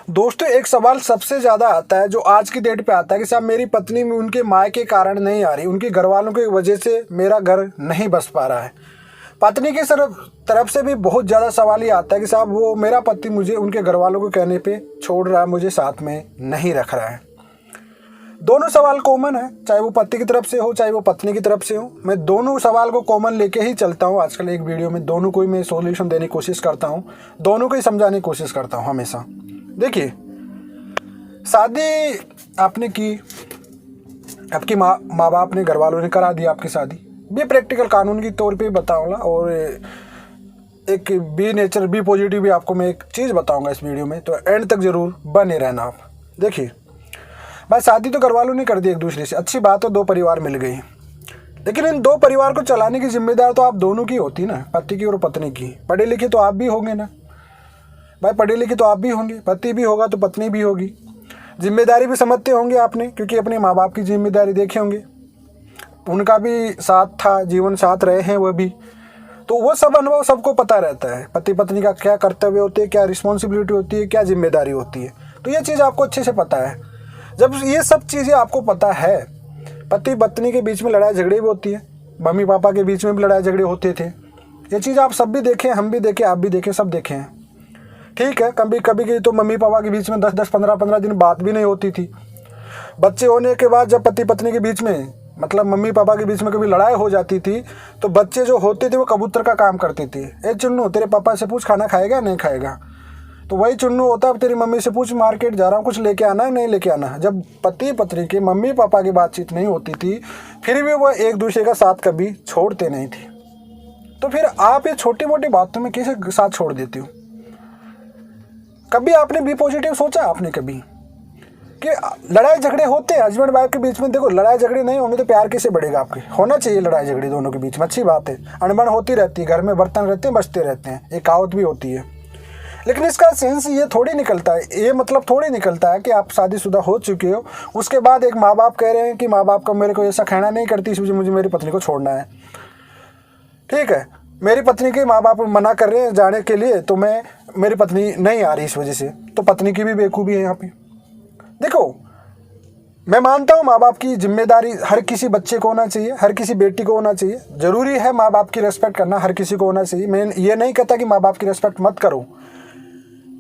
दोस्तों एक सवाल सबसे ज़्यादा आता है जो आज की डेट पे आता है कि साहब मेरी पत्नी में उनके माँ के कारण नहीं आ रही, उनके घर वालों की वजह से मेरा घर नहीं बस पा रहा है। पत्नी की तरफ से भी बहुत ज़्यादा सवाल ये आता है कि साहब वो मेरा पति मुझे उनके घर वालों के कहने पे छोड़ रहा है, मुझे साथ में नहीं रख रहा है। दोनों सवाल कॉमन है, चाहे वो पति की तरफ से हो चाहे वो पत्नी की तरफ से हो। मैं दोनों सवाल को कॉमन लेके ही चलता हूँ। आजकल एक वीडियो में दोनों को ही मैं सॉल्यूशन देने की कोशिश करता हूँ, दोनों को ही समझाने की कोशिश करता हूँ हमेशा। देखिए, शादी आपने की, आपकी माँ बाप ने, घर वालों ने करा दी आपकी शादी। बी प्रैक्टिकल कानून के तौर पे बताऊंगा और एक बी नेचर बी पॉजिटिव भी आपको मैं एक चीज़ बताऊंगा इस वीडियो में, तो एंड तक ज़रूर बने रहना आप। देखिए भाई, शादी तो घर वालों ने कर दी एक दूसरे से, अच्छी बात है, दो परिवार मिल गई, लेकिन इन दो परिवार को चलाने की जिम्मेदार तो आप दोनों की होती ना, पति की और पत्नी की। पढ़े लिखे तो आप भी होंगे ना भाई, पढ़े लिखे तो आप भी होंगे, पति भी होगा तो पत्नी भी होगी। जिम्मेदारी भी समझते होंगे आपने, क्योंकि अपने माँ बाप की जिम्मेदारी देखे होंगे, उनका भी साथ था, जीवन साथ रहे हैं वो भी, तो वो सब अनुभव सबको पता रहता है। पति पत्नी का क्या कर्तव्य होते हैं, क्या रिस्पॉन्सिबिलिटी होती है, क्या जिम्मेदारी होती है, तो ये चीज़ आपको अच्छे से पता है। जब ये सब चीज़ें आपको पता है, पति पत्नी के बीच में लड़ाई झगड़े भी होती है, मम्मी पापा के बीच में भी लड़ाई झगड़े होते थे, ये चीज़ आप सब भी देखें, हम भी देखें, आप भी देखें, सब देखें हैं। ठीक है, कभी कभी की तो मम्मी पापा के बीच में 10-10, 15-15 दिन बात भी नहीं होती थी। बच्चे होने के बाद जब पति पत्नी के बीच में, मतलब मम्मी पापा के बीच में कभी लड़ाई हो जाती थी, तो बच्चे जो होते थे वो कबूतर का काम करते थे। ए चुन्नू, तेरे पापा से पूछ खाना खाएगा नहीं खाएगा, तो वही चुन्नू होता, तेरी मम्मी से पूछ मार्केट जा रहा हूँ कुछ लेके आना है नहीं लेके आना। जब पति पत्नी के मम्मी पापा की बातचीत नहीं होती थी, फिर भी वो एक दूसरे का साथ कभी छोड़ते नहीं थे। तो फिर आप ये छोटी मोटी बातों में कैसे साथ छोड़ देते हो? कभी आपने बी पॉजिटिव सोचा आपने कभी कि लड़ाई झगड़े होते हैं हस्बैंड वाइफ के बीच में? देखो, लड़ाई झगड़े नहीं होंगे तो प्यार कैसे बढ़ेगा आपके? होना चाहिए लड़ाई झगड़े दोनों के बीच में, अच्छी बात है, अनबन होती रहती है, घर में बर्तन रहते हैं बचते रहते हैं, एक कहावत भी होती है। लेकिन इसका सेंस ये थोड़ी निकलता है, ये मतलब थोड़ी निकलता है कि आप शादीशुदा हो चुके हो, उसके बाद एक माँ बाप कह रहे हैं कि माँ बाप का मेरे को ऐसा कहना नहीं करती, इसलिए मुझे मेरी पत्नी को छोड़ना है। ठीक है, मेरी पत्नी के माँ बाप मना कर रहे हैं जाने के लिए, तो मेरी पत्नी नहीं आ रही इस वजह से, तो पत्नी की भी बेवकूफ़ी है यहाँ पे। देखो, मैं मानता हूँ माँ बाप की जिम्मेदारी हर किसी बच्चे को होना चाहिए, हर किसी बेटी को होना चाहिए, ज़रूरी है माँ बाप की रिस्पेक्ट करना हर किसी को होना चाहिए। मैं ये नहीं कहता कि माँ बाप की रिस्पेक्ट मत करो,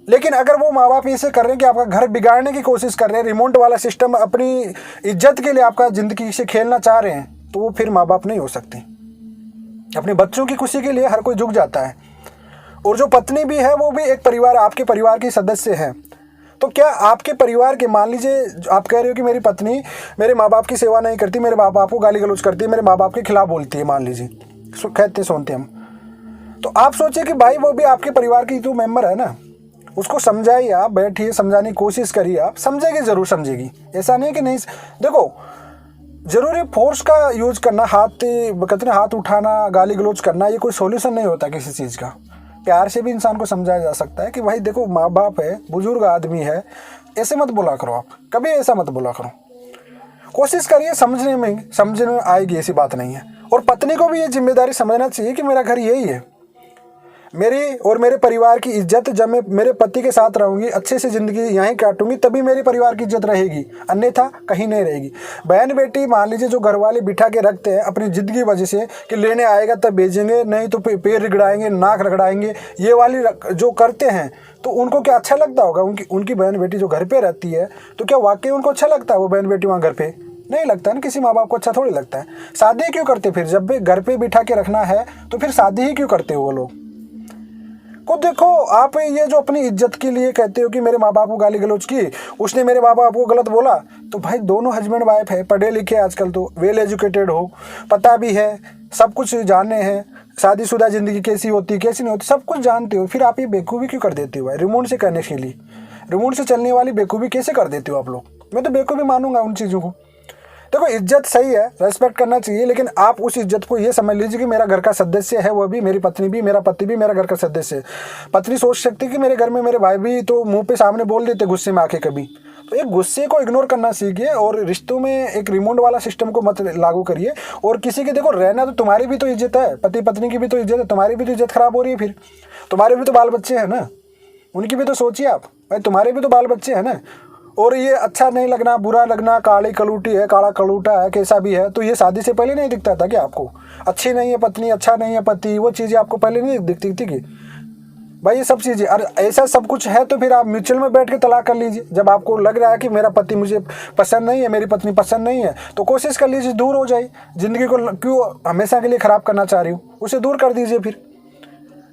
लेकिन अगर वो माँ बाप ऐसे कर रहे हैं कि आपका घर बिगाड़ने की कोशिश कर रहे हैं, रिमोट वाला सिस्टम अपनी इज्जत के लिए आपका ज़िंदगी से खेलना चाह रहे हैं, तो वो फिर माँ बाप नहीं हो सकते। अपने बच्चों की खुशी के लिए हर कोई झुक जाता है, और जो पत्नी भी है वो भी एक परिवार, आपके परिवार की सदस्य है। तो क्या आपके परिवार के, मान लीजिए आप कह रहे हो कि मेरी पत्नी मेरे माँ बाप की सेवा नहीं करती, मेरे माँ बाप को गाली गलौज करती है, मेरे माँ बाप के खिलाफ बोलती है, मान लीजिए कहते सुनते हम, तो आप सोचिए कि भाई वो भी आपके परिवार की तो मेंबर है ना, उसको समझाइए, आप बैठिए, समझाने की कोशिश करिए, आप समझेगी, ज़रूर समझेगी, ऐसा नहीं कि नहीं। देखो, ज़रूरी फोर्स का यूज करना, कहते हाथ उठाना, गाली गलौज करना, ये कोई सॉल्यूशन नहीं होता किसी चीज़ का। प्यार से भी इंसान को समझाया जा सकता है कि भाई देखो, माँ बाप है, बुजुर्ग आदमी है, ऐसे मत बोला करो, आप कभी ऐसा मत बोला करो, कोशिश करिए समझने में आएगी, ऐसी बात नहीं है। और पत्नी को भी ये जिम्मेदारी समझना चाहिए कि मेरा घर यही है, मेरी और मेरे परिवार की इज्जत, जब मैं मेरे पति के साथ रहूंगी, अच्छे से ज़िंदगी यहीं काटूंगी, तभी मेरे परिवार की इज्जत रहेगी, अन्यथा कहीं नहीं रहेगी। बहन बेटी मान लीजिए जो घर वाले बिठा के रखते हैं अपनी जिद की वजह से कि लेने आएगा तब भेजेंगे, नहीं तो पैर रगड़ाएंगे, नाक रगड़ाएंगे, ये वाली जो करते हैं, तो उनको क्या अच्छा लगता होगा? उनकी बहन बेटी जो घर पर रहती है, तो क्या वाकई उनको अच्छा लगता है वो बहन बेटी वहाँ घर पर? नहीं लगता ना, किसी माँ बाप को अच्छा थोड़ी लगता है। शादी क्यों करते फिर? जब भी घर पर बिठा के रखना है तो फिर शादी ही क्यों करते हो वो लोग? को देखो, आप ये जो अपनी इज्जत के लिए कहते हो कि मेरे माँ बाप को गाली गलौज की, उसने मेरे माँ बाप को गलत बोला, तो भाई दोनों हस्बैंड वाइफ है, पढ़े लिखे, आजकल तो वेल एजुकेटेड हो, पता भी है, सब कुछ जाने हैं, शादीशुदा ज़िंदगी कैसी होती है कैसी नहीं होती, सब कुछ जानते हो, फिर आप ये बेवकूफ़ी क्यों कर देते हो भाई? रिमोट से करने के लिए, रिमोट से चलने वाली बेवकूफ़ी कैसे कर देते हो आप लोग? मैं तो बेवकूफ़ी मानूंगा उन चीज़ों को। देखो, इज्जत सही है, रेस्पेक्ट करना चाहिए, लेकिन आप उस इज्जत को ये समझ लीजिए कि मेरा घर का सदस्य है, वो भी, मेरी पत्नी भी, मेरा पति भी मेरा घर का सदस्य है। पत्नी सोच सकती है कि मेरे घर में मेरे भाई भी तो मुंह पे सामने बोल देते गुस्से में आके कभी, तो एक गुस्से को इग्नोर करना सीखिए, और रिश्तों में एक रिमोट वाला सिस्टम को मत लागू करिए। और किसी के, देखो, रहना तो तुम्हारी भी तो इज्जत है, पति पत्नी की भी तो इज्जत है, तुम्हारी भी तो इज्जत खराब हो रही है, फिर तुम्हारे भी तो बाल बच्चे हैं ना, उनकी भी तो सोचिए आप भाई, तुम्हारे भी तो बाल बच्चे हैं ना। और ये अच्छा नहीं लगना, बुरा लगना, काली कलूटी है, काला कलूटा है, कैसा भी है, तो ये शादी से पहले नहीं दिखता था कि आपको अच्छी नहीं है पत्नी, अच्छा नहीं है पति, वो चीज़ें आपको पहले नहीं दिखती थी कि भाई ये सब चीज़ें। और ऐसा सब कुछ है तो फिर आप म्यूचुअल में बैठ के तलाक कर लीजिए। जब आपको लग रहा है कि मेरा पति मुझे पसंद नहीं है, मेरी पत्नी पसंद नहीं है, तो कोशिश कर लीजिए दूर हो जाए। ज़िंदगी को क्यों हमेशा के लिए ख़राब करना चाह रही हूँ, उसे दूर कर दीजिए फिर।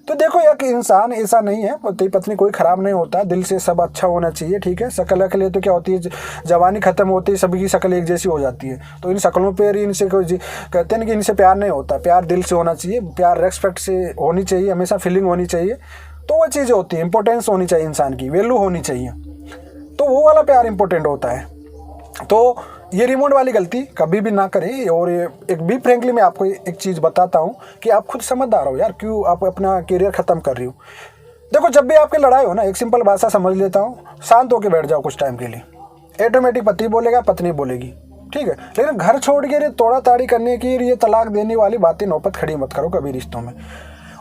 तो देखो यार कि इंसान ऐसा नहीं है, पति पत्नी कोई ख़राब नहीं होता, दिल से सब अच्छा होना चाहिए, ठीक है। शक्ल के लिए तो क्या होती है, जवानी ख़त्म होती है सभी की शक्ल एक जैसी हो जाती है, तो इन शक्लों पर इनसे कोई कहते हैं ना कि इनसे प्यार नहीं होता। प्यार दिल से होना चाहिए, प्यार रेस्पेक्ट से होनी चाहिए, हमेशा फीलिंग होनी चाहिए, तो वो चीज़ें होती है। इंपॉर्टेंस होनी चाहिए, इंसान की वैल्यू होनी चाहिए, तो वो वाला प्यार इंपॉर्टेंट होता है। तो ये रिमोट वाली गलती कभी भी ना करें। और एक भी फ्रेंकली मैं आपको एक चीज़ बताता हूँ कि आप खुद समझदार हो यार, क्यों आप अपना करियर ख़त्म कर रही हो। देखो जब भी आपकी लड़ाई हो ना, एक सिंपल भाषा समझ लेता हूँ, शांत होकर बैठ जाओ कुछ टाइम के लिए। ऑटोमेटिक पति बोलेगा, पत्नी बोलेगी, ठीक है। लेकिन घर छोड़ के तोड़ा ताड़ी करने की, ये तलाक देने वाली बातें नौबत खड़ी मत करो कभी रिश्तों में।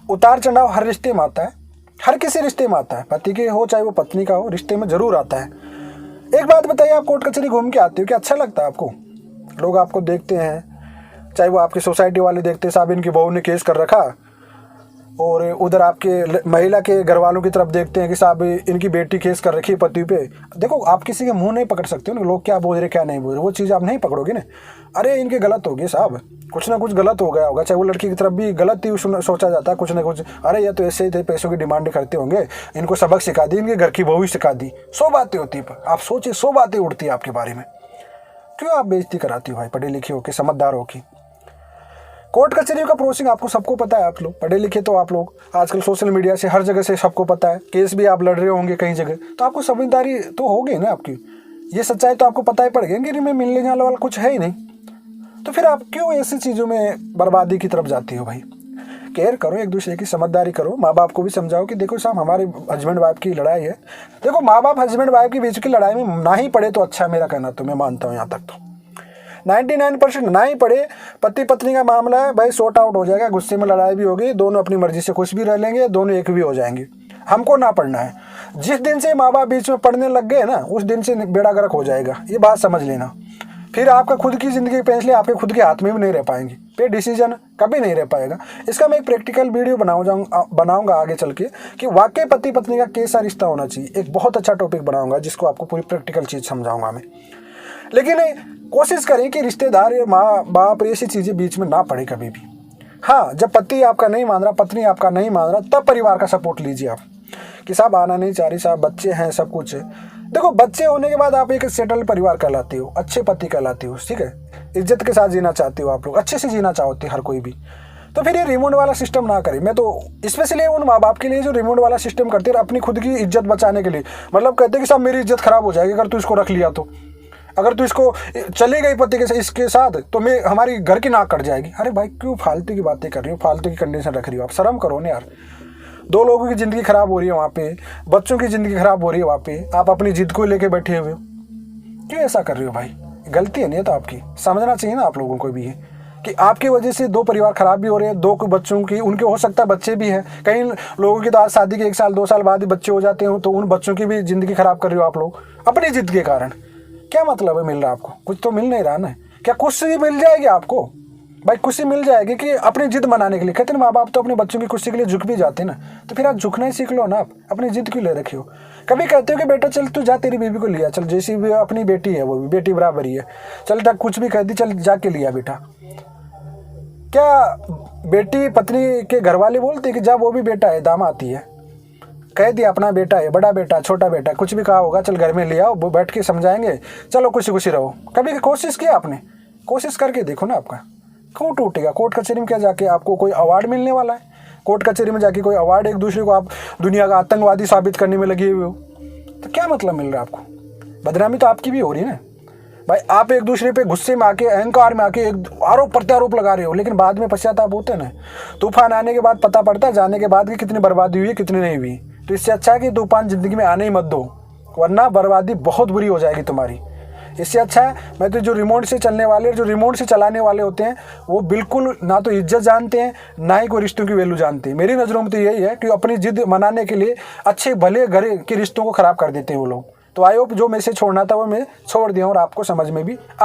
उतार चढ़ाव हर रिश्ते में आता है, हर किसी रिश्ते में आता है, पति के हो चाहे वो पत्नी का हो, रिश्ते में ज़रूर आता है। एक बात बताइए, आप कोर्ट कचहरी घूम के आते हो, क्या अच्छा लगता है आपको? लोग आपको देखते हैं, चाहे वो आपकी सोसाइटी वाले देखते हैं, साहब इनकी बहू ने केस कर रखा, और उधर आपके महिला के घर वालों की तरफ देखते हैं कि साहब इनकी बेटी केस कर रखी है पति पे। देखो आप किसी के मुंह नहीं पकड़ सकते हो ना, लोग क्या बोल रहे क्या नहीं बोल रहे, वो चीज़ आप नहीं पकड़ोगे ना। अरे इनके गलत हो गए साहब, कुछ ना कुछ गलत हो गया होगा, चाहे वो लड़की की तरफ भी गलत ही सोचा जाता है कुछ ना कुछ। अरे ये तो ऐसे ही थे, पैसों की डिमांड करते होंगे, इनको सबक सिखा दी, इनके घर की बहू ही सिखा दी। 100 बातें होती है, आप सोचिए 100 बातें उड़ती है आपके बारे में। क्यों आप बेइज्जती कराती हो भाई, पढ़े लिखे हो के, समझदार हो की। कोर्ट कचहरी का प्रोसेसिंग आपको सबको पता है, आप लोग पढ़े लिखे तो आप लोग आजकल सोशल मीडिया से हर जगह से सबको पता है, केस भी आप लड़ रहे होंगे कई जगह, तो आपको समझदारी तो हो गई ना आपकी, ये सच्चाई तो आपको पता ही पड़ गई कि इनमें मिलने जाने वाला कुछ है ही नहीं। तो फिर आप क्यों ऐसी चीज़ों में बर्बादी की तरफ जाती हो भाई? केयर करो, एक दूसरे की समझदारी करो, माँ बाप को भी समझाओ कि देखो साहब हमारे हस्बैंड वाइफ की लड़ाई है। देखो माँ बाप हस्बैंड वाइफ के बीच की लड़ाई में ना ही पड़े तो अच्छा, मेरा कहना तो मैं मानता हूँ यहाँ तक तो 99% ना ही पड़े। पति पत्नी का मामला है भाई, सॉर्ट आउट हो जाएगा, गुस्से में लड़ाई भी होगी, दोनों अपनी मर्जी से खुश भी रह लेंगे, दोनों एक भी हो जाएंगे। हमको ना पढ़ना है। जिस दिन से माँ बाप बीच में पढ़ने लग गए ना, उस दिन से बेड़ा गर्क हो जाएगा, ये बात समझ लेना। फिर आपका खुद की ज़िंदगी के फैसले आपके खुद के हाथ में भी नहीं रह पाएंगे, पे डिसीजन कभी नहीं रह पाएगा। इसका मैं एक प्रैक्टिकल वीडियो बनाऊंगा आगे चल के कि वाकई पति पत्नी का कैसा रिश्ता होना चाहिए, एक बहुत अच्छा टॉपिक बनाऊंगा जिसको आपको पूरी प्रैक्टिकल चीज़ समझाऊंगा मैं। लेकिन कोशिश करें कि रिश्तेदार या माँ बाप ऐसी चीज़ें बीच में ना पड़े कभी भी। हाँ, जब पति आपका नहीं मान रहा, पत्नी आपका नहीं मान रहा, तब परिवार का सपोर्ट लीजिए आप कि साहब आना नहीं चाह रही, साहब बच्चे हैं, सब कुछ है। देखो बच्चे होने के बाद आप एक सेटल परिवार कहलाते हो, अच्छे पति कहलाते हो, ठीक है। इज्जत के साथ जीना चाहते हो आप लोग, अच्छे से जीना चाहते हर कोई भी। तो फिर ये रिमोट वाला सिस्टम ना करें। मैं तो स्पेशली उन माँ बाप के लिए जो रिमोट वाला सिस्टम करते हैं अपनी खुद की इज्जत बचाने के लिए, मतलब कहते हैं कि साहब मेरी इज्जत खराब हो जाएगी अगर तू इसको रख लिया, तो अगर तू इसको चली गई पति के इसके साथ तो मैं हमारी घर की नाक कट जाएगी। अरे भाई क्यों फालतू की बातें कर रही हो, फालतू की कंडीशन रख रही हो, आप शर्म करो ना यार। 2 लोगों की ज़िंदगी ख़राब हो रही है वहाँ पे, बच्चों की ज़िंदगी ख़राब हो रही है वहाँ पे, आप अपनी जिद को लेके बैठे हुए हो, क्यों ऐसा कर रहे हो भाई? गलती है नहीं तो आपकी, समझना चाहिए ना आप लोगों को भी ये कि आपकी वजह से 2 परिवार ख़राब भी हो रहे हैं, 2 बच्चों की, उनके हो सकता है बच्चे भी हैं, कई लोगों की तो आज शादी के 1 साल 2 साल बाद ही बच्चे हो जाते हैं, तो उन बच्चों की भी ज़िंदगी ख़राब कर रहे हो आप लोग अपनी जिद के कारण। क्या मतलब है मिल रहा आपको? कुछ तो मिल नहीं रहा ना। क्या खुशी मिल जाएगी आपको भाई? खुशी मिल जाएगी कि अपनी जिद मनाने के लिए, कहते हैं माँ बाप तो अपने बच्चों की खुशी के लिए झुक भी जाते हैं ना, तो फिर आप झुकना ही सीख लो ना। आप अपनी जिद क्यों ले रखे हो? कभी कहते हो कि बेटा चल तू जा, तेरी बीवी को लिया चल, जैसी भी अपनी बेटी है वो भी बेटी बराबर ही है, चल तक कुछ भी कह दी, चल जाके लिया बेटा। क्या बेटी पत्नी के घर वाले बोलते कि जा वो भी बेटा है, दामाद है, कह दिया अपना बेटा है, बड़ा बेटा छोटा बेटा कुछ भी कहा होगा, चल घर में ले आओ, बैठ के समझाएंगे, चलो खुशी खुशी रहो। कभी कोशिश किया आपने? कोशिश करके देखो ना, आपका क्यों टूटेगा? कोर्ट कचहरी में क्या जाके आपको कोई अवार्ड मिलने वाला है? कोर्ट कचहरी में जाके कोई अवार्ड, एक दूसरे को आप दुनिया का आतंकवादी साबित करने में लगे हुए हो, तो क्या मतलब मिल रहा है आपको? बदनामी तो आपकी भी हो रही है ना भाई। आप एक दूसरे पे गुस्से में आके, अहंकार में आके एक आरोप प्रत्यारोप लगा रहे हो, लेकिन बाद में पश्चाताप होते हैं ना। तूफान आने के बाद पता पड़ता है जाने के बाद कि कितनी बर्बादी हुई है, कितनी नहीं हुई। तो इससे अच्छा है कि तूफान ज़िंदगी में आने ही मत दो, वरना बर्बादी बहुत बुरी हो जाएगी तुम्हारी। इससे अच्छा है मैं तो जो रिमोट से चलने वाले, जो रिमोट से चलाने वाले होते हैं वो बिल्कुल ना तो इज्जत जानते हैं ना ही कोई रिश्तों की वैल्यू जानते हैं। मेरी नज़रों में तो यही है कि अपनी जिद मनाने के लिए अच्छे भले घर के रिश्तों को ख़राब कर देते हैं वो लोग। तो आई होप जो मैसेज छोड़ना था वो मैं छोड़ दिया और आपको समझ में भी आ